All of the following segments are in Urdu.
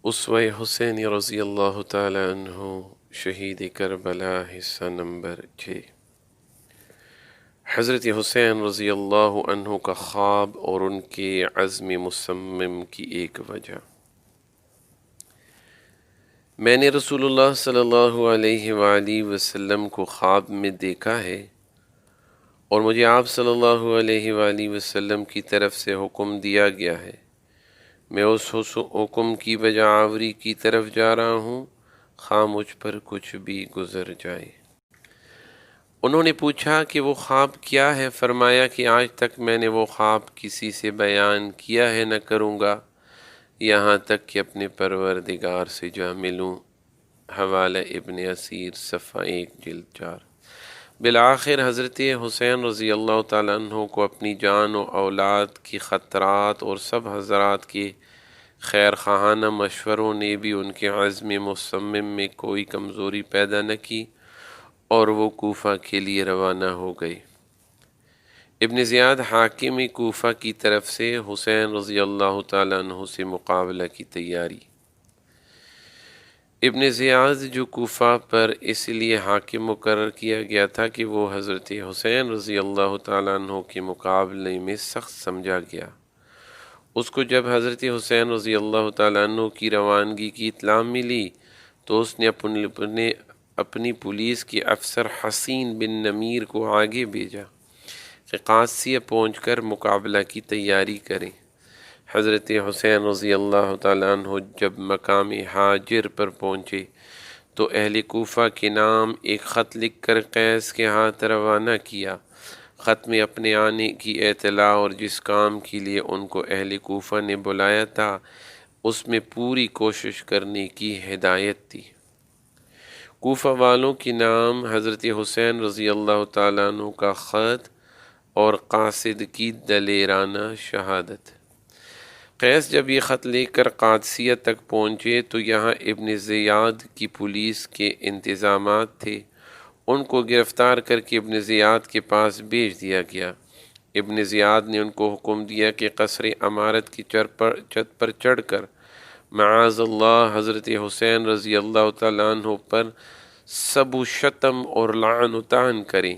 اسوہ حسین رضی اللہ تعالی عنہ شہید کربلا حصہ نمبر 6۔ حضرت حسین رضی اللہ عنہ کا خواب اور ان کے عزم مصمم کی ایک وجہ۔ میں نے رسول اللہ صلی اللہ علیہ وآلہ وسلم کو خواب میں دیکھا ہے اور مجھے آپ صلی اللہ علیہ وآلہ وسلم کی طرف سے حکم دیا گیا ہے، میں اس حکم کی بجا آوری کی طرف جا رہا ہوں، خواہ مجھ پر کچھ بھی گزر جائے۔ انہوں نے پوچھا کہ وہ خواب کیا ہے؟ فرمایا کہ آج تک میں نے وہ خواب کسی سے بیان کیا ہے نہ کروں گا، یہاں تک کہ اپنے پروردگار سے جا ملوں۔ حوالہ ابن اسیر صفحہ 1 جلد 4۔ بالآخر حضرت حسین رضی اللہ تعالیٰ عنہ کو اپنی جان و اولاد کی خطرات اور سب حضرات کے خیر خواہانہ مشوروں نے بھی ان کے عزم مصمم میں کوئی کمزوری پیدا نہ کی اور وہ کوفہ کے لیے روانہ ہو گئے۔ ابن زیاد حاکم کوفہ کی طرف سے حسین رضی اللہ تعالیٰ عنہ سے مقابلہ کی تیاری۔ ابن زیاد جو کوفہ پر اس لیے حاکم مقرر کیا گیا تھا کہ وہ حضرت حسین رضی اللہ تعالیٰ عنہ کے مقابلے میں سخت سمجھا گیا۔ اس کو جب حضرت حسین رضی اللہ تعالیٰ عنہ کی روانگی کی اطلاع ملی تو اس نے اپنی پولیس کے افسر حسین بن نمیر کو آگے بھیجا کہ قادسیہ پہنچ کر مقابلہ کی تیاری کریں۔ حضرت حسین رضی اللہ تعالیٰ عنہ جب مقام حاجر پر پہنچے تو اہل کوفہ کے نام ایک خط لکھ کر قیس کے ہاتھ روانہ کیا۔ خط میں اپنے آنے کی اطلاع اور جس کام کے لیے ان کو اہل کوفہ نے بلایا تھا اس میں پوری کوشش کرنے کی ہدایت تھی۔ کوفہ والوں کے نام حضرت حسین رضی اللہ تعالیٰ عنہ کا خط اور قاصد کی دلیرانہ شہادت۔ قیس جب یہ خط لے کر قادسیہ تک پہنچے تو یہاں ابن زیاد کی پولیس کے انتظامات تھے۔ ان کو گرفتار کر کے ابن زیاد کے پاس بھیج دیا گیا۔ ابن زیاد نے ان کو حکم دیا کہ قصر امارت کی چھت پر چڑھ کر معاذ اللہ حضرت حسین رضی اللہ تعالیٰ عنہ پر سب و شتم اور لعن و طعن کریں۔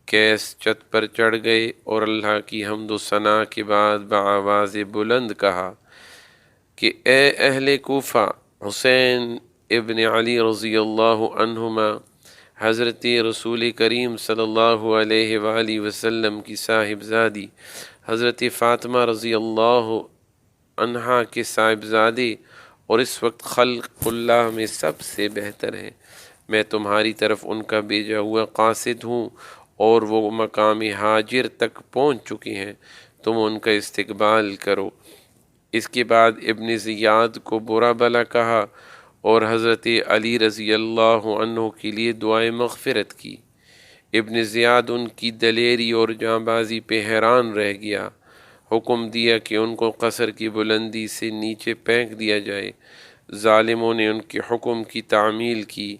قیس چھت پر چڑھ گئے اور اللہ کی حمد و ثنا کے بعد بآواز بلند کہا کہ اے اہل کوفہ، حسین ابن علی رضی اللہ عنہما حضرت رسول کریم صلی اللہ علیہ وآلہ وسلم کی صاحبزادی حضرت فاطمہ رضی اللہ عنہا کے صاحبزادے اور اس وقت خلق اللہ میں سب سے بہتر ہیں۔ میں تمہاری طرف ان کا بھیجا ہوا قاصد ہوں اور وہ مقام حاجر تک پہنچ چکے ہیں، تم ان کا استقبال کرو۔ اس کے بعد ابن زیاد کو برا بھلا کہا اور حضرت علی رضی اللہ عنہ کے لیے دعائے مغفرت کی۔ ابن زیاد ان کی دلیری اور جانبازی پہ حیران رہ گیا۔ حکم دیا کہ ان کو قصر کی بلندی سے نیچے پھینک دیا جائے۔ ظالموں نے ان کے حکم کی تعمیل کی۔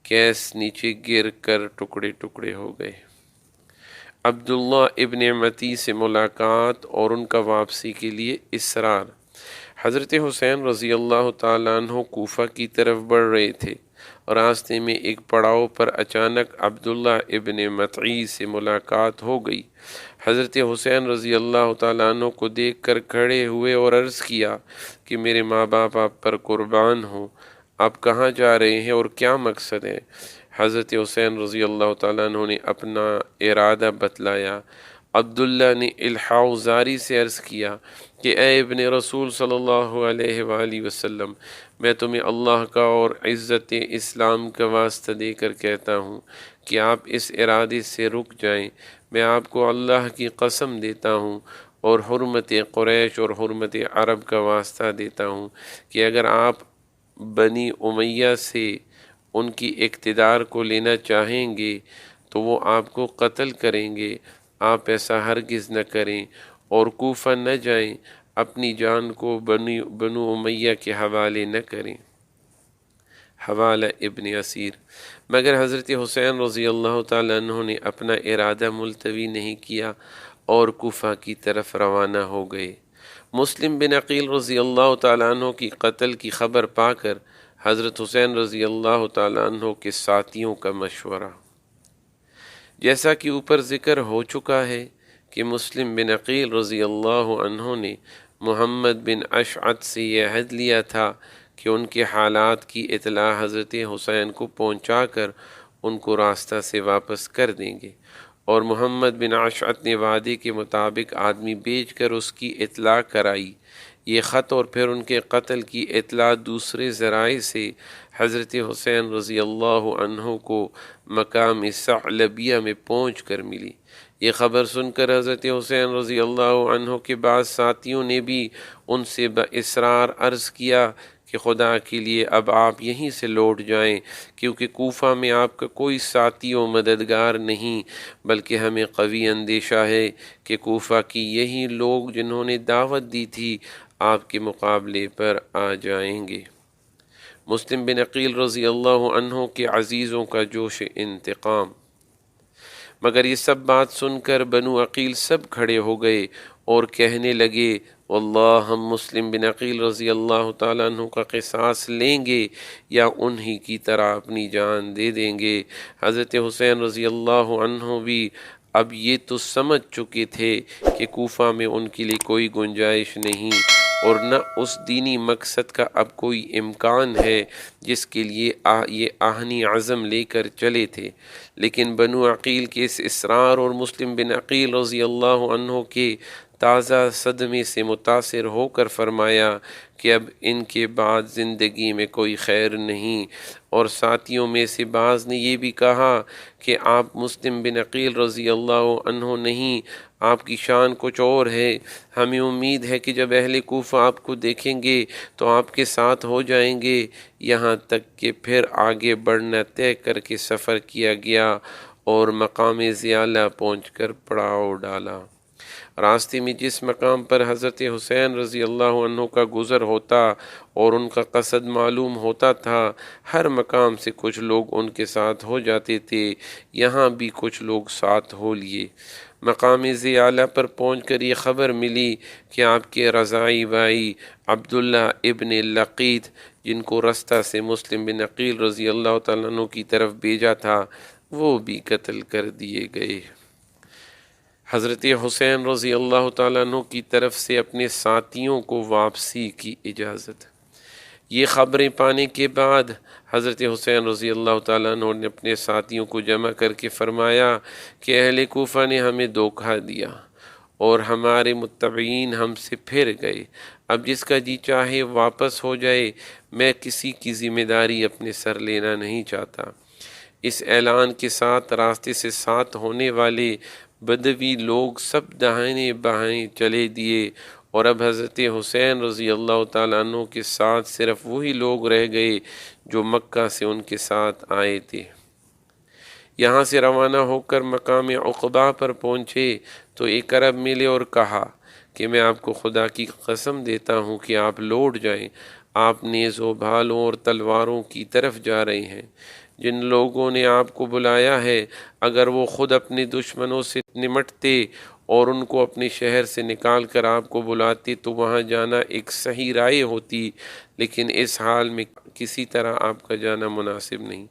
قیس نیچے گر کر ٹکڑے ٹکڑے ہو گئے۔ عبداللہ ابن متی سے ملاقات اور ان کا واپسی کے لیے اصرار۔ حضرت حسین رضی اللہ تعالیٰ عنہ کوفہ کی طرف بڑھ رہے تھے اور راستے میں ایک پڑاؤ پر اچانک عبداللہ ابن متی سے ملاقات ہو گئی۔ حضرت حسین رضی اللہ تعالیٰ عنہ کو دیکھ کر کھڑے ہوئے اور عرض کیا کہ میرے ماں باپ آپ پر قربان ہوں، آپ کہاں جا رہے ہیں اور کیا مقصد ہے؟ حضرت حسین رضی اللہ تعالیٰ عنہ نے اپنا ارادہ بتلایا۔ عبداللہ نے الحاح زاری سے عرض کیا کہ اے ابن رسول صلی اللہ علیہ وآلہ وسلم، میں تمہیں اللہ کا اور عزت اسلام کا واسطہ دے کر کہتا ہوں کہ آپ اس ارادے سے رک جائیں۔ میں آپ کو اللہ کی قسم دیتا ہوں اور حرمت قریش اور حرمت عرب کا واسطہ دیتا ہوں کہ اگر آپ بنی امیہ سے ان کی اقتدار کو لینا چاہیں گے تو وہ آپ کو قتل کریں گے۔ آپ ایسا ہرگز نہ کریں اور کوفہ نہ جائیں، اپنی جان کو بنو امیہ کے حوالے نہ کریں۔ حوالہ ابن اسیر۔ مگر حضرت حسین رضی اللہ تعالیٰ عنہ نے اپنا ارادہ ملتوی نہیں کیا اور کوفہ کی طرف روانہ ہو گئے۔ مسلم بن عقیل رضی اللہ تعالیٰ عنہ کی قتل کی خبر پا کر حضرت حسین رضی اللہ تعالیٰ عنہ کے ساتھیوں کا مشورہ۔ جیسا کہ اوپر ذکر ہو چکا ہے کہ مسلم بن عقیل رضی اللہ عنہ نے محمد بن اشعث سے یہ عہد لیا تھا کہ ان کے حالات کی اطلاع حضرت حسین کو پہنچا کر ان کو راستہ سے واپس کر دیں گے، اور محمد بن اشعث نے وعدے کے مطابق آدمی بھیج کر اس کی اطلاع کرائی۔ یہ خط اور پھر ان کے قتل کی اطلاع دوسرے ذرائع سے حضرت حسین رضی اللہ عنہ کو مقام ثعلبیہ میں پہنچ کر ملی۔ یہ خبر سن کر حضرت حسین رضی اللہ عنہ کے بعض ساتھیوں نے بھی ان سے باصرار عرض کیا کہ خدا کے لیے اب آپ یہیں سے لوٹ جائیں، کیونکہ کوفہ میں آپ کا کوئی ساتھی و مددگار نہیں، بلکہ ہمیں قوی اندیشہ ہے کہ کوفہ کی یہی لوگ جنہوں نے دعوت دی تھی آپ کے مقابلے پر آ جائیں گے۔ مسلم بن عقیل رضی اللہ عنہ کے عزیزوں کا جوش انتقام۔ مگر یہ سب بات سن کر بنو عقیل سب کھڑے ہو گئے اور کہنے لگے، واللہ ہم مسلم بن عقیل رضی اللہ تعالیٰ عنہ کا قصاص لیں گے یا انہی کی طرح اپنی جان دے دیں گے۔ حضرت حسین رضی اللہ عنہ بھی اب یہ تو سمجھ چکے تھے کہ کوفہ میں ان کے لیے کوئی گنجائش نہیں اور نہ اس دینی مقصد کا اب کوئی امکان ہے جس کے لیے یہ آہنی عزم لے کر چلے تھے، لیکن بنو عقیل کے اس اصرار اور مسلم بن عقیل رضی اللہ عنہ کے تازہ صدمے سے متاثر ہو کر فرمایا کہ اب ان کے بعد زندگی میں کوئی خیر نہیں، اور ساتھیوں میں سے بعض نے یہ بھی کہا کہ آپ مسلم بن عقیل رضی اللہ عنہ نہیں، آپ کی شان کچھ اور ہے۔ ہمیں امید ہے کہ جب اہل کوفہ آپ کو دیکھیں گے تو آپ کے ساتھ ہو جائیں گے۔ یہاں تک کہ پھر آگے بڑھنا طے کر کے سفر کیا گیا اور مقام زیالہ پہنچ کر پڑاؤ ڈالا۔ راستے میں جس مقام پر حضرت حسین رضی اللہ عنہ کا گزر ہوتا اور ان کا قصد معلوم ہوتا تھا، ہر مقام سے کچھ لوگ ان کے ساتھ ہو جاتے تھے۔ یہاں بھی کچھ لوگ ساتھ ہو لیے۔ مقام زیالہ پر پہنچ کر یہ خبر ملی کہ آپ کے رضاعی بھائی عبداللہ ابن لقیط، جن کو رستہ سے مسلم بن عقیل رضی اللہ تعالیٰ عنہ کی طرف بھیجا تھا، وہ بھی قتل کر دیے گئے۔ حضرت حسین رضی اللہ تعالیٰ عنہ کی طرف سے اپنے ساتھیوں کو واپسی کی اجازت۔ یہ خبریں پانے کے بعد حضرت حسین رضی اللہ تعالیٰ عنہ نے اپنے ساتھیوں کو جمع کر کے فرمایا کہ اہل کوفہ نے ہمیں دھوکہ دیا اور ہمارے متبعین ہم سے پھر گئے۔ اب جس کا جی چاہے واپس ہو جائے، میں کسی کی ذمہ داری اپنے سر لینا نہیں چاہتا۔ اس اعلان کے ساتھ راستے سے ساتھ ہونے والے بدوی لوگ سب دائیں بائیں چلے دیے، اور اب حضرت حسین رضی اللہ تعالیٰ عنہ کے ساتھ صرف وہی لوگ رہ گئے جو مکہ سے ان کے ساتھ آئے تھے۔ یہاں سے روانہ ہو کر مقام عقبہ پر پہنچے تو ایک عرب ملے اور کہا کہ میں آپ کو خدا کی قسم دیتا ہوں کہ آپ لوٹ جائیں، آپ نیز و بھالوں اور تلواروں کی طرف جا رہے ہیں۔ جن لوگوں نے آپ کو بلایا ہے، اگر وہ خود اپنے دشمنوں سے نمٹتے اور ان کو اپنے شہر سے نکال کر آپ کو بلاتے تو وہاں جانا ایک صحیح رائے ہوتی، لیکن اس حال میں کسی طرح آپ کا جانا مناسب نہیں۔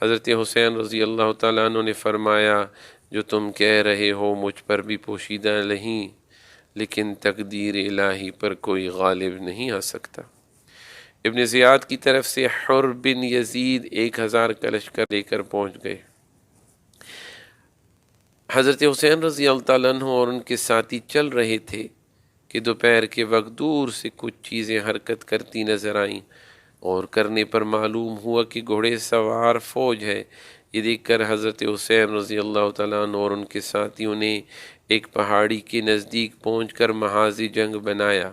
حضرت حسین رضی اللہ تعالیٰ عنہ نے فرمایا، جو تم کہہ رہے ہو مجھ پر بھی پوشیدہ نہیں، لیکن تقدیر الہی پر کوئی غالب نہیں آ سکتا۔ ابن زیاد کی طرف سے حر بن یزید 1000 کا لشکر لے کر پہنچ گئے۔ حضرت حسین رضی اللہ تعالیٰ عنہ اور ان کے ساتھی چل رہے تھے کہ دوپہر کے وقت دور سے کچھ چیزیں حرکت کرتی نظر آئیں، اور کرنے پر معلوم ہوا کہ گھوڑے سوار فوج ہے۔ یہ دیکھ کر حضرت حسین رضی اللہ تعالیٰ عنہ اور ان کے ساتھیوں نے ایک پہاڑی کے نزدیک پہنچ کر محاذ جنگ بنایا۔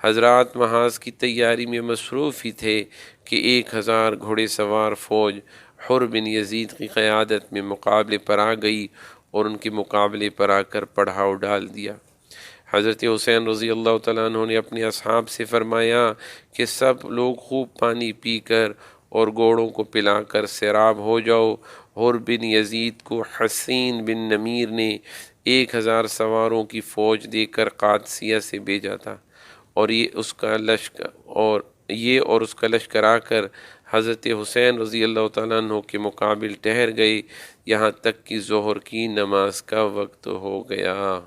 حضرات محاذ کی تیاری میں مصروف ہی تھے کہ 1000 گھوڑے سوار فوج حر بن یزید کی قیادت میں مقابلے پر آ گئی اور ان کے مقابلے پر آ کر پڑاؤ ڈال دیا۔ حضرت حسین رضی اللہ تعالیٰ عنہ نے اپنے اصحاب سے فرمایا کہ سب لوگ خوب پانی پی کر اور گھوڑوں کو پلا کر سیراب ہو جاؤ۔ حر بن یزید کو حسین بن نمیر نے 1000 سواروں کی فوج دے کر قادسیہ سے بھیجا تھا۔ اور یہ اور اس کا لشکر آ کر حضرت حسین رضی اللہ تعالیٰ عنہ کے مقابل ٹھہر گئی، یہاں تک کہ ظہر کی نماز کا وقت ہو گیا۔